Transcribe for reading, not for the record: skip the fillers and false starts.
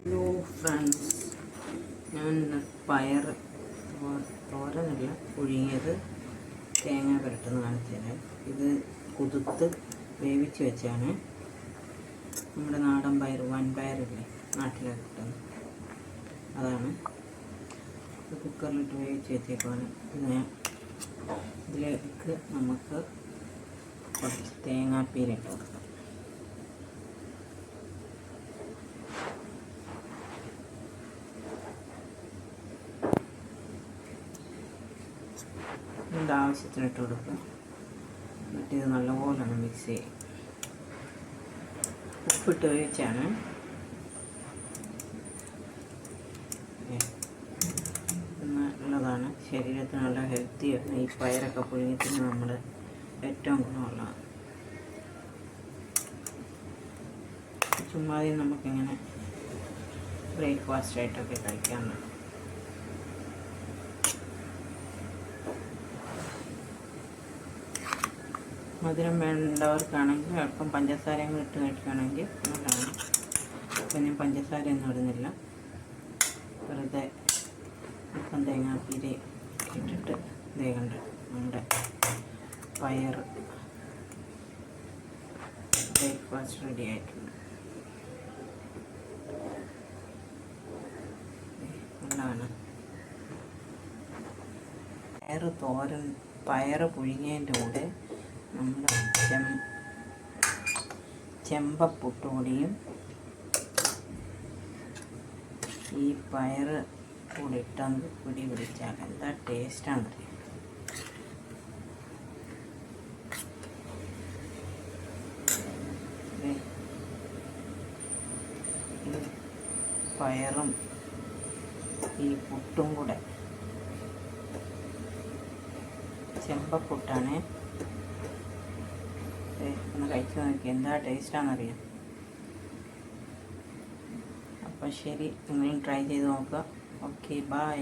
Hello friends, ഞാൻ പയർ തോരനല്ല പുഴുങ്ങിയത് തേങ്ങ പുരട്ടുന്ന കാണിച്ചുതരാം. ഇത് കുതിർത്ത് വേവിച്ച് വെച്ചാണ്. നമ്മുടെ നാടൻ പയർ, വൻപയറില്ലേ, നാട്ടിലൊക്കെ കിട്ടുന്നത്, അതാണ്. ഇത് കുക്കറിലിട്ട് വേവിച്ച് വെച്ചേക്കാണ്. ഇതിലേക്ക് നമുക്ക് കുറച്ച് തേങ്ങാപ്പീരിട്ട് കൊടുക്കാം. ഇതിൻ്റെ ആവശ്യത്തിന് ഇട്ട് കൊടുക്കുക. എന്നിട്ട് ഇത് നല്ലപോലെ ഒന്ന് മിക്സ് ചെയ്യും. ഉപ്പിട്ട് വേവിച്ചാണ്. നല്ലതാണ്, ശരീരത്തിന് നല്ല ഹെൽത്തിയാണ്. ഈ പയറൊക്കെ പുഴുങ്ങിത്തിന് നമ്മുടെ ഏറ്റവും ഗുണമുള്ളതാണ്. ചുമ്മാതെ നമുക്കിങ്ങനെ ബ്രേക്ക്ഫാസ്റ്റായിട്ടൊക്കെ കഴിക്കാറുണ്ട്. മധുരം വേണ്ടവർക്കാണെങ്കിൽ അല്പം പഞ്ചസാരയും കൂടി ഇട്ട് കഴിക്കുകയാണെങ്കിൽ നല്ലതാണ്. അപ്പം ഞാൻ പഞ്ചസാരയൊന്നും ഇടുന്നില്ല, വെറുതെ അല്പം തേങ്ങാപ്പീരി ഇട്ടിട്ട് കണ്ട് നമ്മുടെ പയർ ബ്രേക്ക്ഫാസ്റ്റ് റെഡി ആയിട്ടുണ്ട്. നല്ലതാണ്. പയർ പുഴുങ്ങിയതിൻ്റെ കൂടെ നമ്മുടെ ചെമ്പപ്പുട്ടുപൊടിയും ഈ പയർ കൂടി ഇട്ടൊന്ന് പിടിച്ചാൽ എന്താ ടേസ്റ്റാണെന്നറിയാം. ഈ പയറും ഈ പുട്ടും കൂടെ, ചെമ്പപ്പുട്ടാണ്, ഒന്ന് കഴിച്ചു നോക്കി എന്താ ടേസ്റ്റാണെന്നറിയാം. അപ്പം ശരി, നിങ്ങളും ട്രൈ ചെയ്ത് നോക്കുക. Okay, by.